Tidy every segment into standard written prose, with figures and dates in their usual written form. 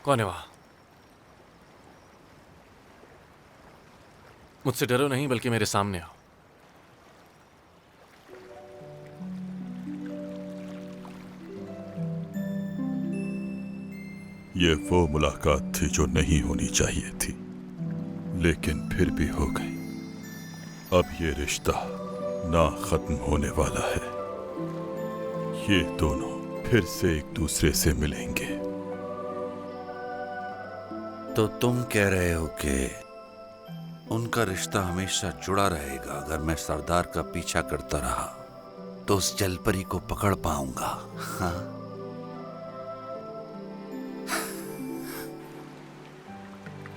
कौन है वहां? मुझसे डरो नहीं, बल्कि मेरे सामने आओ। ये वो मुलाकात थी जो नहीं होनी चाहिए थी, लेकिन फिर भी हो गई। अब ये रिश्ता ना खत्म होने वाला है। ये दोनों फिर से एक दूसरे से मिलेंगे। तो तुम कह रहे हो कि उनका रिश्ता हमेशा जुड़ा रहेगा? अगर मैं सरदार का पीछा करता रहा तो उस जलपरी को पकड़ पाऊंगा। हाँ?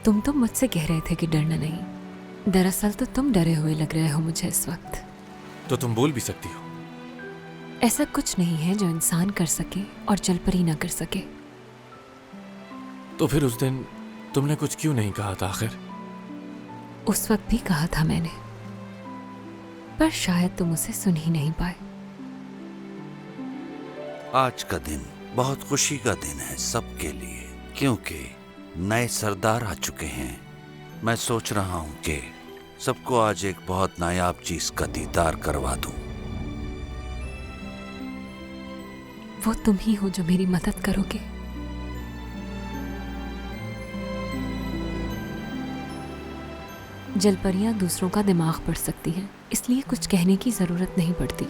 तुम तो मुझसे कह रहे थे कि डरना नहीं। दरअसल तो तुम डरे हुए लग रहे हो मुझे इस वक्त। तो तुम बोल भी सकती हो। ऐसा कुछ नहीं है जो इंसान कर सके और जलपरी ना कर सके। तो फिर उस दिन तुमने कुछ क्यों नहीं कहा था आखिर? उस वक्त भी कहा था मैंने, पर शायद तुम उसे सुन ही नहीं पाए। आज का दिन बहुत खुशी का दिन है सबके लिए, क्योंकि नए सरदार आ चुके हैं। मैं सोच रहा हूं कि सबको आज एक बहुत नायाब चीज का दीदार करवा दूं। वो तुम ही हो जो मेरी मदद करोगे। जलपरियां दूसरों का दिमाग पढ़ सकती हैं, इसलिए कुछ कहने की जरूरत नहीं पड़ती।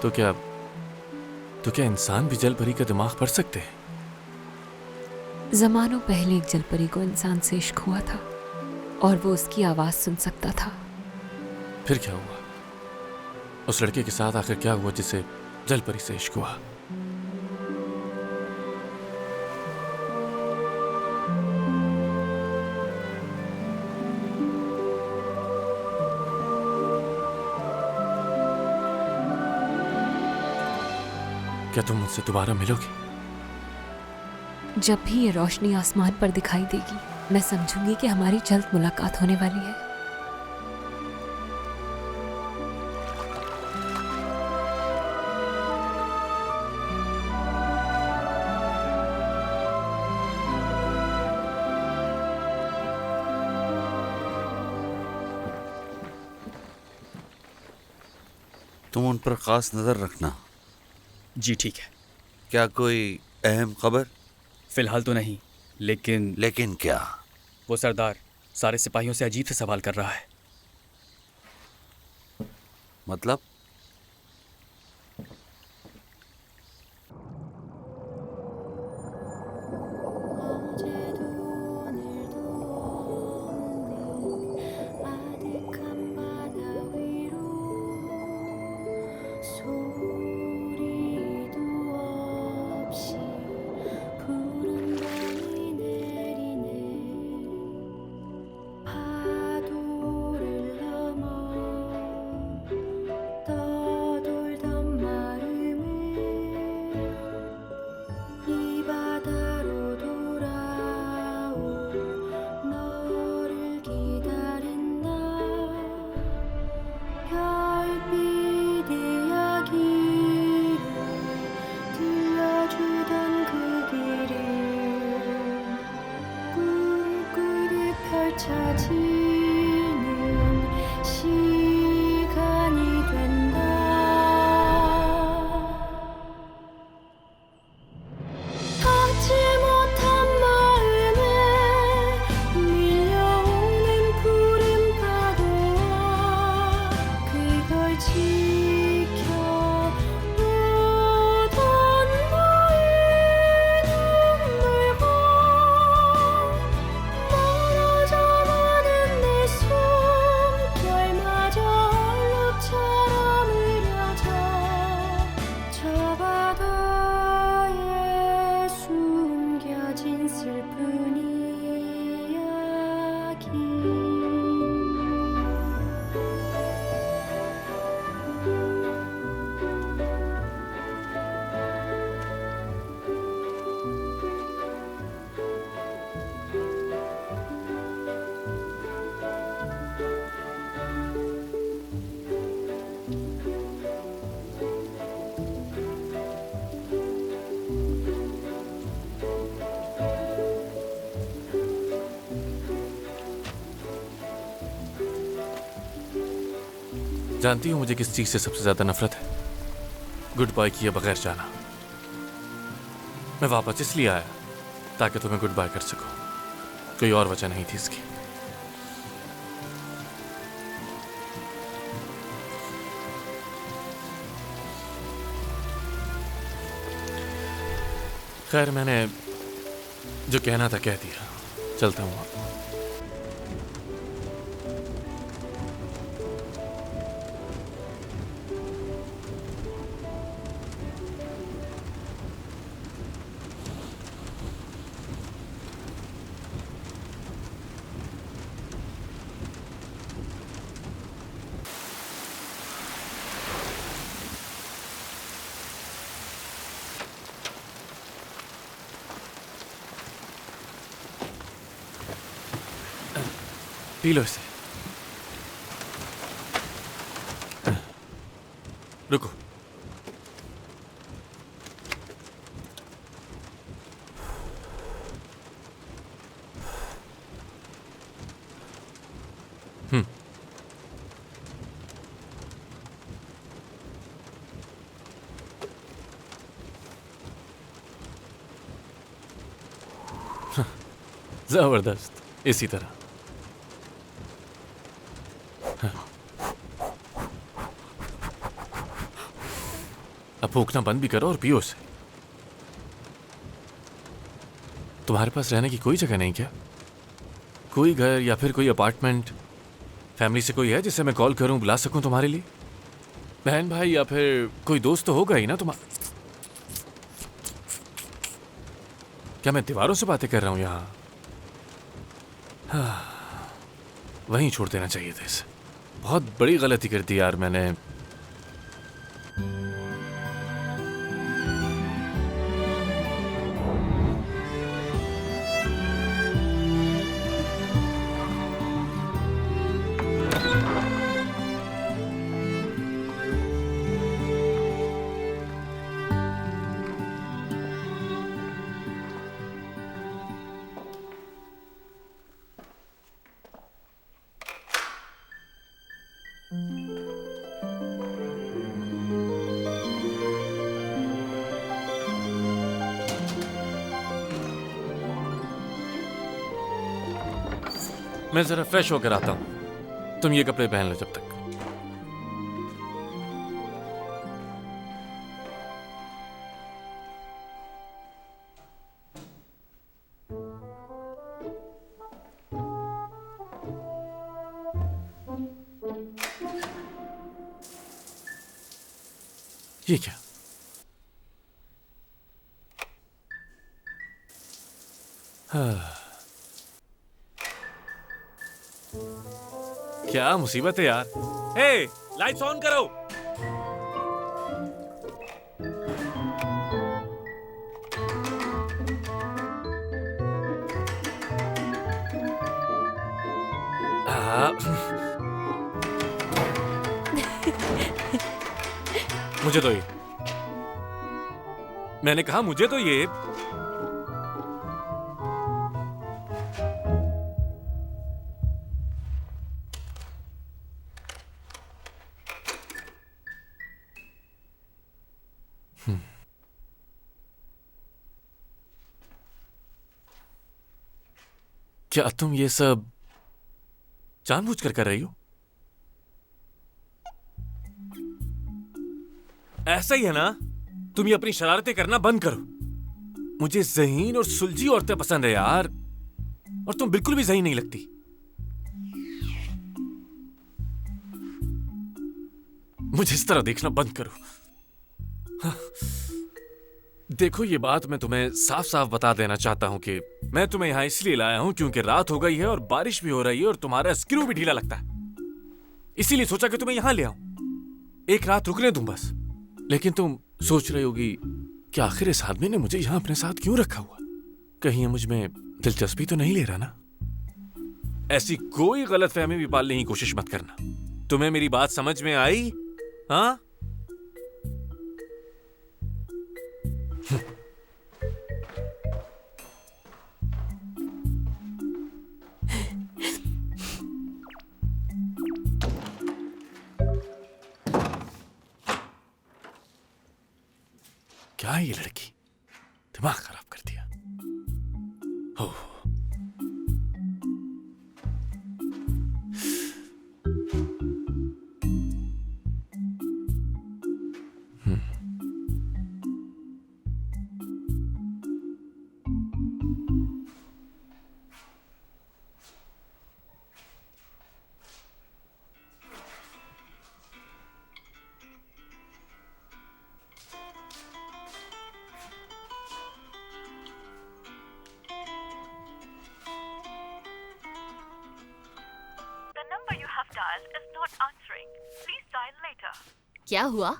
तो क्या इंसान भी जलपरी का दिमाग पढ़ सकते हैं? जमानों पहले एक जलपरी को इंसान से इश्क हुआ था और वो उसकी आवाज सुन सकता था। फिर क्या हुआ? उस लड़के के साथ आखिर क्या हुआ जिसे जलपरी से इश्क हुआ? क्या तुम मुझसे दोबारा मिलोगे? जब भी ये रोशनी आसमान पर दिखाई देगी, मैं समझूंगी कि हमारी जल्द मुलाकात होने वाली है। तुम उन पर खास नजर रखना। जी ठीक है। क्या कोई अहम खबर? फिलहाल तो नहीं, लेकिन क्या? वो सरदार सारे सिपाहियों से अजीब से सवाल कर रहा है। मतलब? जानती हो मुझे किस चीज से सबसे ज्यादा नफरत है? गुड बाय किए बगैर जाना। मैं वापस इसलिए आया ताकि तुम्हें गुड बाय कर सकूं, कोई और वजह नहीं थी इसकी। खैर, मैंने जो कहना था कह दिया, चलता हूं। पी लो इसे। रुको। जबरदस्त, इसी तरह। अब फूकना बंद भी करो और पियो उसे। तुम्हारे पास रहने की कोई जगह नहीं क्या? कोई घर या फिर कोई अपार्टमेंट? फैमिली से कोई है जिसे मैं कॉल करूं, बुला सकूं तुम्हारे लिए? बहन भाई या फिर कोई दोस्त तो होगा ही ना तुम्हारा? क्या मैं दीवारों से बातें कर रहा हूं यहां? वहीं छोड़ देना चाहिए था इसे। बहुत बड़ी गलती कर दी यार मैंने। मैं जरा फ्रेश होकर आता हूं, तुम ये कपड़े पहन लो जब तक। ये क्या? क्या मुसीबत है यार। हे, लाइट्स ऑन करो। मुझे तो ये, मैंने कहा मुझे तो ये। क्या तुम ये सब जानबूझकर कर रही हो? ऐसा ही है ना? तुम ये अपनी शरारतें करना बंद करो। मुझे ज़हीन और सुलझी औरतें पसंद है यार, और तुम बिल्कुल भी ज़हीन नहीं लगती। मुझे इस तरह देखना बंद करो। हाँ। देखो, ये बात मैं तुम्हें साफ साफ बता देना चाहता हूं कि मैं तुम्हें यहां इसलिए लाया हूं क्योंकि रात हो गई है और बारिश भी हो रही है और तुम्हारा स्क्रू भी ढीला लगता है। इसीलिए सोचा कि तुम्हें यहां ले आऊं, एक रात रुकने दूं बस। लेकिन तुम सोच रही होगी कि आखिर इस आदमी ने मुझे यहां अपने साथ क्यों रखा हुआ? कहीं ये मुझ में दिलचस्पी तो नहीं ले रहा ना? ऐसी कोई गलतफहमी भी पालने की कोशिश मत करना। तुम्हें मेरी बात समझ में आई? हाँ? है ये लड़की, दिमाग खराब कर दिया। हो The number you have dialed is not answering. Please dial later. क्या हुआ?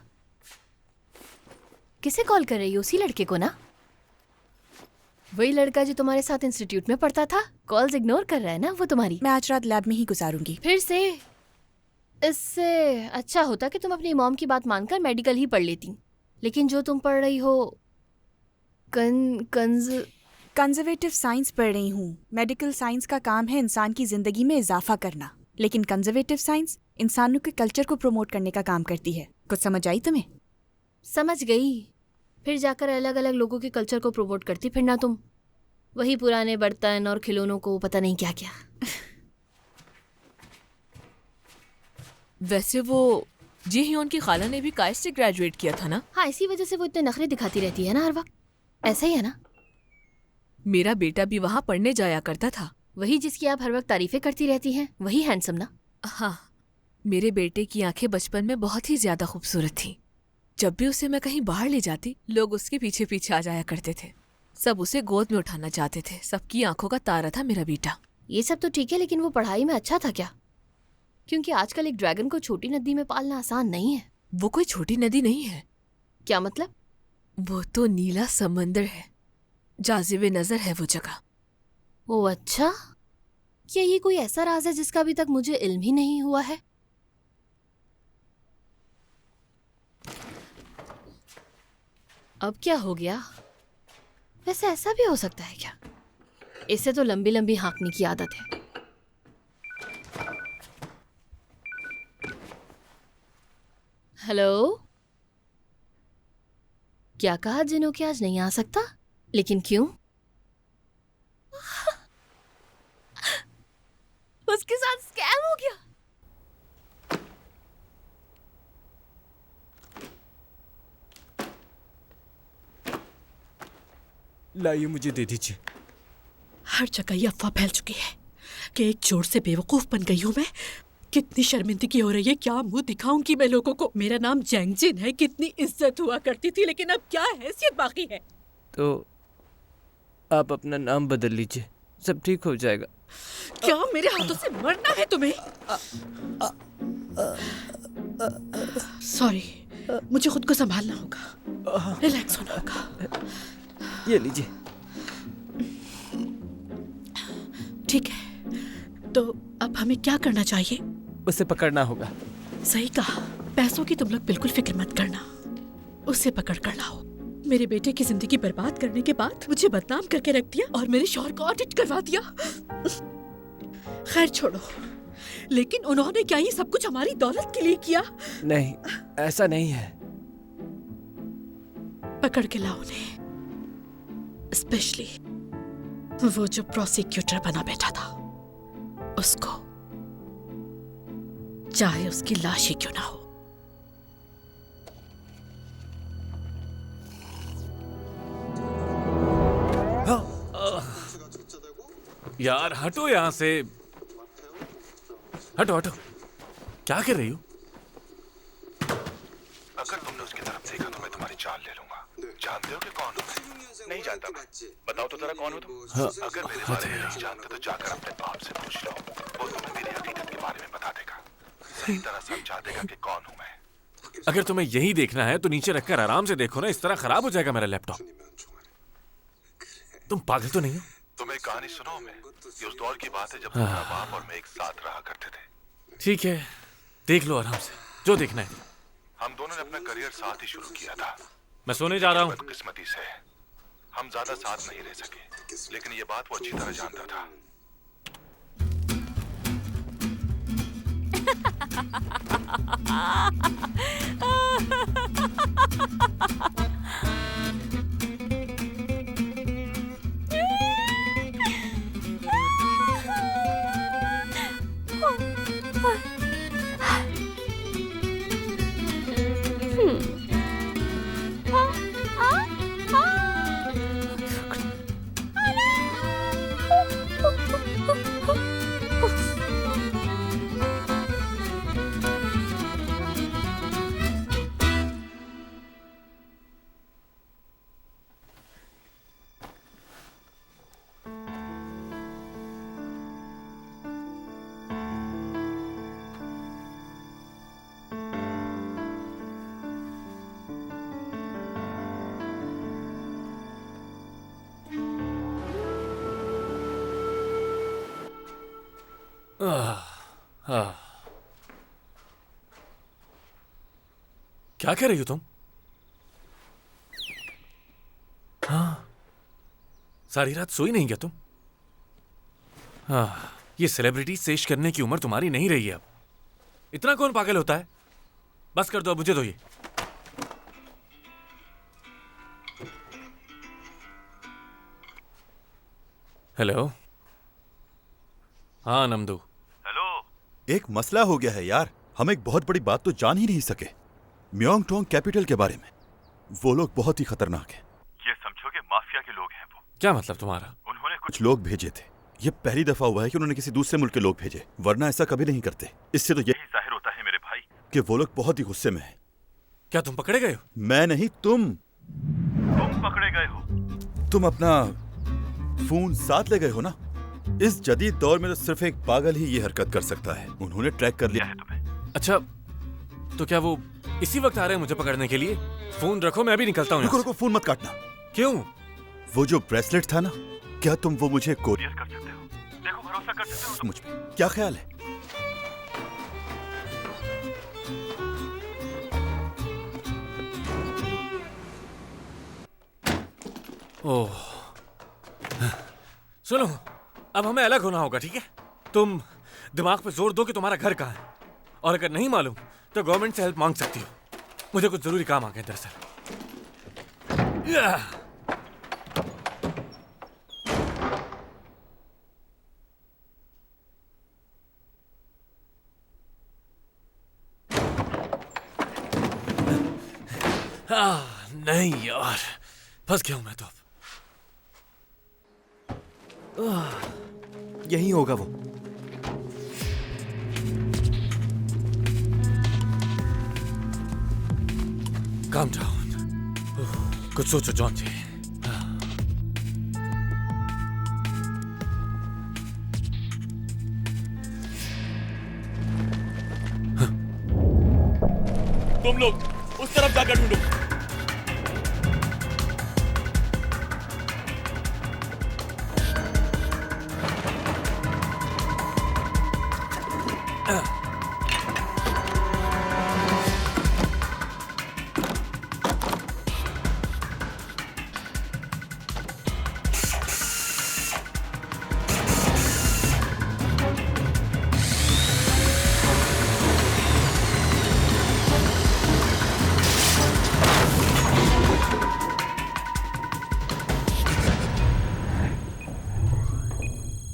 किसे कॉल कर रही हो? उसी लड़के को ना? वही लड़का जो तुम्हारे साथ इंस्टीट्यूट में पढ़ता था? कॉल्स इग्नोर कर रहा है ना वो तुम्हारी? मैं आज रात लैब में ही गुजारूंगी। फिर से? इससे अच्छा होता कि तुम अपनी मॉम की बात मानकर मेडिकल ही पढ़ लेती। लेकिन जो तुम पढ़ रही हो कंजर्वेटिव साइंस पढ़ रही हूँ। मेडिकल साइंस का काम है इंसान की जिंदगी में इजाफा करना, लेकिन कंजर्वेटिव साइंस इंसानों के कल्चर को प्रमोट करने का काम करती है। कुछ समझ आई तुम्हें? समझ गई। फिर जाकर अलग अलग लोगों के कल्चर को प्रमोट करती फिरना तुम। वही पुराने बर्तन और खिलौनों को पता नहीं क्या क्या। वैसे वो जी हियोन की खाला ने भी काइस से ग्रेजुएट किया था ना? हाँ, इसी वजह से वो इतने नखरे दिखाती रहती है ना हर वक्त। ऐसा ही है ना? मेरा बेटा भी वहाँ पढ़ने जाया करता था। वही जिसकी आप हर वक्त तारीफें करती रहती हैं, वही हैंडसम ना? हाँ, मेरे बेटे की आंखें बचपन में बहुत ही ज्यादा खूबसूरत थीं। जब भी उसे मैं कहीं बाहर ले जाती, लोग उसके पीछे पीछे आ जाया करते थे। सब उसे गोद में उठाना चाहते थे। सबकी आंखों का तारा था मेरा बेटा। ये सब तो ठीक है, लेकिन वो पढ़ाई में अच्छा था क्या? क्योंकि आजकल एक ड्रैगन को छोटी नदी में पालना आसान नहीं है। वो कोई छोटी नदी नहीं है। क्या मतलब? वो तो नीला समंदर है। जाज़िबे नजर है वो जगह। ओ अच्छा, क्या ये कोई ऐसा राज है जिसका अभी तक मुझे इल्म ही नहीं हुआ है? अब क्या हो गया? वैसे ऐसा भी हो सकता है क्या? इससे तो लंबी लंबी हाँकने की आदत है। हेलो, क्या कहा जिनो कि आज नहीं आ सकता? लेकिन क्यों? उसके साथ स्कैम हो गया। लाइए, मुझे दे दीजिए। हर जगह ये अफवाह फैल चुकी है कि एक चोर से बेवकूफ बन गई हूँ मैं। कितनी शर्मिंदगी हो रही है। क्या मुंह दिखाऊंगी मैं लोगों को? मेरा नाम जैंगजिन है, कितनी इज्जत हुआ करती थी, लेकिन अब क्या हैसियत बाकी है? तो आप अपना नाम बदल लीजिए, सब ठीक हो जाएगा। क्या मेरे हाथों से मरना है तुम्हें? सॉरी, मुझे खुद को संभालना होगा, रिलैक्स होना होगा। ये लीजिए। ठीक है, तो अब हमें क्या करना चाहिए? उसे पकड़ना होगा। सही कहा। पैसों की तुम लोग बिल्कुल फिक्र मत करना, उसे पकड़ कर लाओ। मेरे बेटे की जिंदगी बर्बाद करने के बाद मुझे बदनाम करके रख दिया और मेरे शौहर को ऑडिट करवा दिया। खैर छोड़ो, लेकिन उन्होंने क्या ये सब कुछ हमारी दौलत के लिए किया? नहीं, ऐसा नहीं है। पकड़ के लाओ उन्हें, स्पेशली वो जो प्रोसिक्यूटर बना बैठा था उसको, चाहे उसकी लाश ही क्यों ना हो। यार हटो यहाँ से, हटो हटो। क्या कर रही हो? अगर तुमने उसकी तरफ देखा तो मैं तुम्हारी जान ले लूंगा। जानते हो कि कौन हो? नहीं जानता मैं। बताओ तो जरा कौन हो तुम? हाँ, अगर मेरे बारे में नहीं जानते तो जाकर अपने बाप से पूछ लो, वो तुम्हें मेरी हकीकत के बारे में बता देगा, सही तरह समझा देगा कि कौन हूँ मैं। अगर तुम्हें यही देखना है तो नीचे रखकर आराम से देखो ना, इस तरह खराब हो जाएगा मेरा लैपटॉप। तुम पागल तो नहीं हो? तुम्हें एक कहानी सुनाऊं मैं? ये उस दौर की बात है जब तुम्हारा बाप और मैं एक साथ रहा करते थे। ठीक है, देख लो आराम से, जो देखना है। हम दोनों ने अपना करियर साथ ही शुरू किया था। मैं सोने जा रहा हूँ। बदकिस्मती से हम ज्यादा साथ नहीं रह सके, लेकिन ये बात वो अच्छी तरह जानता था। क्या कह रही हो तुम? हाँ, सारी रात सोई नहीं क्या तुम? हाँ, ये सेलिब्रिटी सेश करने की उम्र तुम्हारी नहीं रही है अब। इतना कौन पागल होता है? बस कर दो, अब मुझे दो ये। हेलो। हाँ नमदू। एक मसला हो गया है यार। हम एक बहुत बड़ी बात तो जान ही नहीं सके, म्योंगडोंग कैपिटल के बारे में। वो लोग बहुत ही खतरनाक हैं। ये समझो कि माफिया के लोग हैं वो। क्या मतलब तुम्हारा? उन्होंने कुछ लोग भेजे थे। ये पहली दफा हुआ है कि उन्होंने किसी दूसरे मुल्क के लोग भेजे, वरना ऐसा कभी नहीं करते। इससे तो यही जाहिर होता है मेरे भाई कि वो लोग बहुत ही गुस्से में हैं। क्या तुम पकड़े गए हो? मैं नहीं, तुम पकड़े गए हो। तुम अपना फोन साथ ले गए हो ना? इस जदीद दौर में तो सिर्फ एक पागल ही ये हरकत कर सकता है। उन्होंने ट्रैक कर लिया है तुम्हें। अच्छा, तो क्या वो इसी वक्त आ रहे हैं मुझे पकड़ने के लिए? फोन रखो, मैं भी निकलता हूँ। रुको रुको, फोन मत काटना। क्यों? वो जो ब्रेसलेट था ना, क्या तुम वो मुझे कोरियर कर सकते हो? देखो, भरोसा कर सकते हो मुझ पे। क्या ख्याल है? ओह, सुनो, अब हमें अलग होना होगा, ठीक है? तुम दिमाग पे जोर दो कि तुम्हारा घर कहाँ है, और अगर नहीं मालूम तो गवर्नमेंट से हेल्प मांग सकती हो। मुझे कुछ जरूरी काम आ गए दरअसल। नहीं यार, फंस गया हूं मैं तो। यही होगा वो। Calm down. कुछ सोचो जॉन जी। तुम लोग उस तरफ जाकर ढूंढो।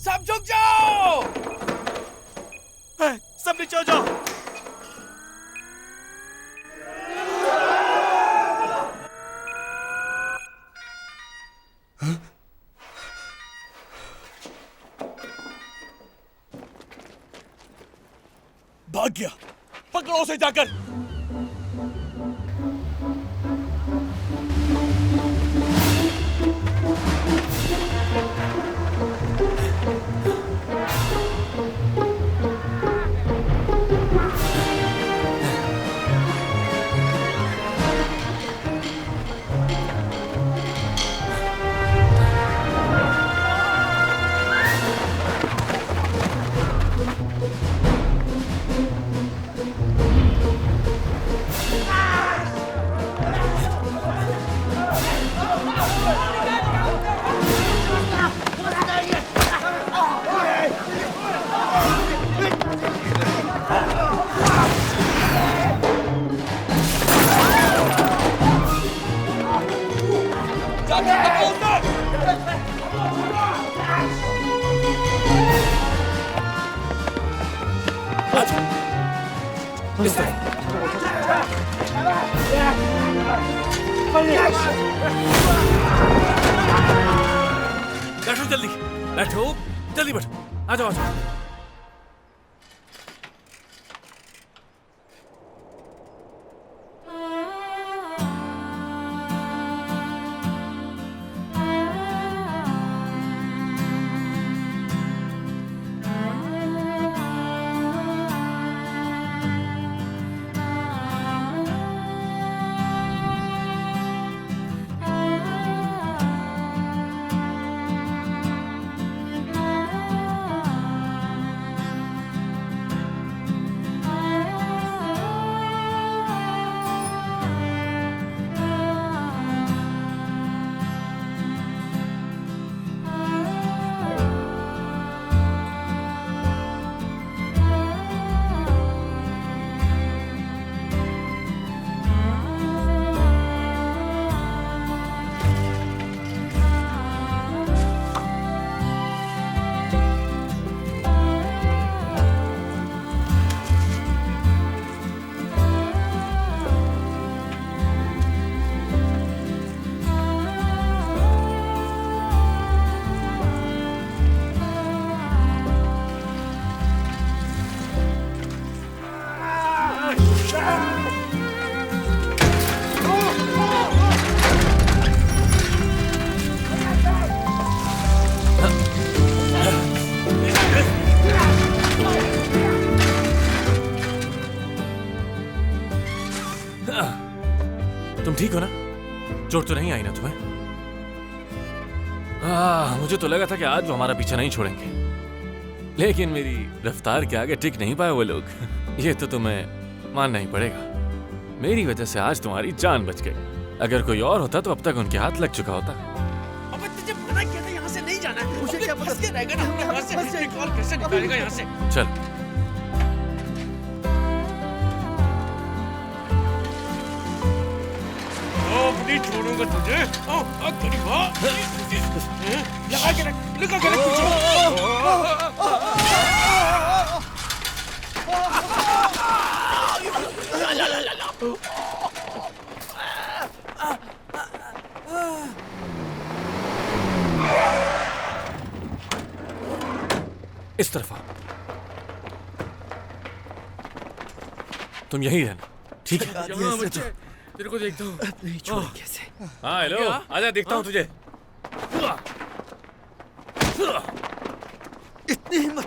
सब झुक जाओ! सब नीचे हो जाओ! भाग गया, पकड़ो उसे जाकर। बैठो जल्दी, बैठो जल्दी, बैठो, आ जाओ, आ जाओ। ठीक हो ना? चोट तो नहीं आई ना तुम्हें? मुझे तो लगा था कि आज वो हमारा पीछा नहीं छोड़ेंगे, लेकिन मेरी रफ्तार के आगे टिक नहीं पाए वो लोग। ये तो तुम्हें मानना ही पड़ेगा। मेरी वजह से आज तुम्हारी जान बच गई। अगर कोई और होता तो अब तक उनके हाथ लग चुका होता। अबे तुझे मना किया था यहाँ से नहीं जाना है। मुझे क्या पता के रहेगा ना यहाँ से कॉल कैसे निकालेगा यहाँ से। चल नहीं छोड़ूंगा तुझे। करीब लगा के रख इस तरफ आओ। तुम यही रहना, ठीक है? तेरे को देखता हूँ। नहीं छोड़ कैसे? हाँ हेलो, आजा देखता हूँ तुझे। इतनी हिम्मत!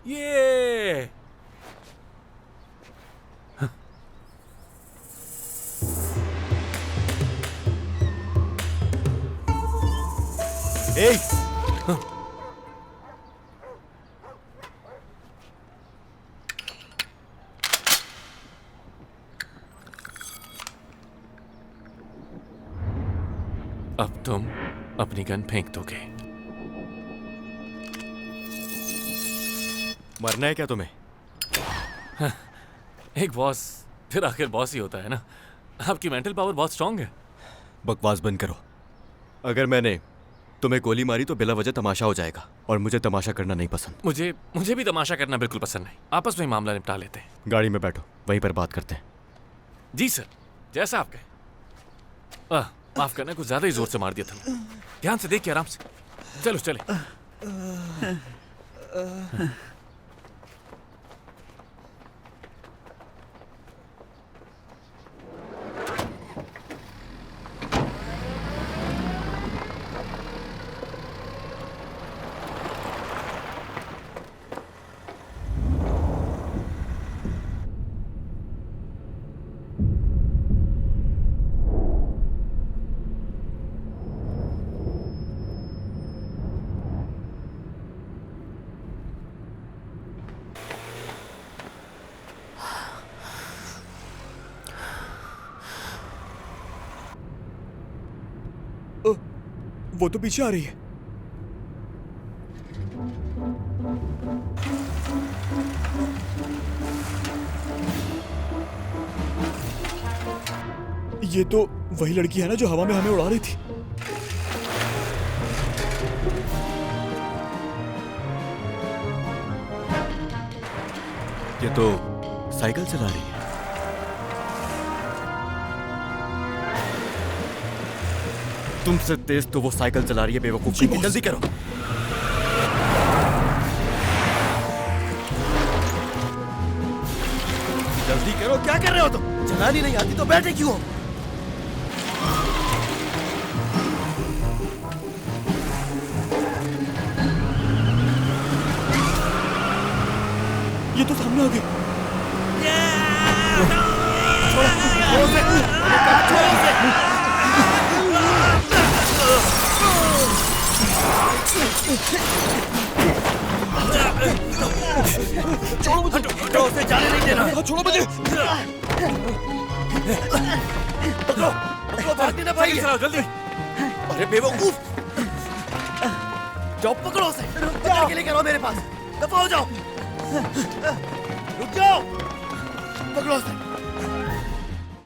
ये अब तुम अपनी गन फेंक दोगे। मरना है क्या तुम्हें? एक बॉस फिर आखिर बॉस ही होता है ना। आपकी मेंटल पावर बहुत स्ट्रांग है। बकवास बंद करो। अगर मैंने तुम्हें गोली मारी तो बिला वजह तमाशा हो जाएगा, और मुझे तमाशा करना नहीं पसंद। मुझे भी तमाशा करना बिल्कुल पसंद नहीं। आपस में मामला निपटा लेते हैं। गाड़ी में बैठो, वहीं पर बात करते हैं। जी सर, जैसा आप कहें। माफ करना, कुछ ज्यादा ही जोर से मार दिया था। ध्यान से देखिए, आराम से। चलो चले। वो तो पीछे आ रही है। ये तो वही लड़की है ना जो हवा में हमें उड़ा रही थी। ये तो साइकिल चला रही है। तुमसे तेज तो वो साइकिल चला रही है बेवकूफ। जल्दी करो। जल्दी करो, क्या कर रहे हो तुम? चलानी नहीं आती तो बैठे क्यों हो? ये तो सामने आ गए। छोड़ो उसे, छोड़ो उसे। छोड़ो मुझे, हटो उसे जाने नहीं देना। छोड़ो मुझे। पकड़ो, पकड़ो, भागने ना पाइए। जल्दी। अरे बेवकूफ, जाओ पकड़ो उसे। पकड़ के लेकर आओ मेरे पास। दफा हो जाओ। रुक जाओ, पकड़ो उसे।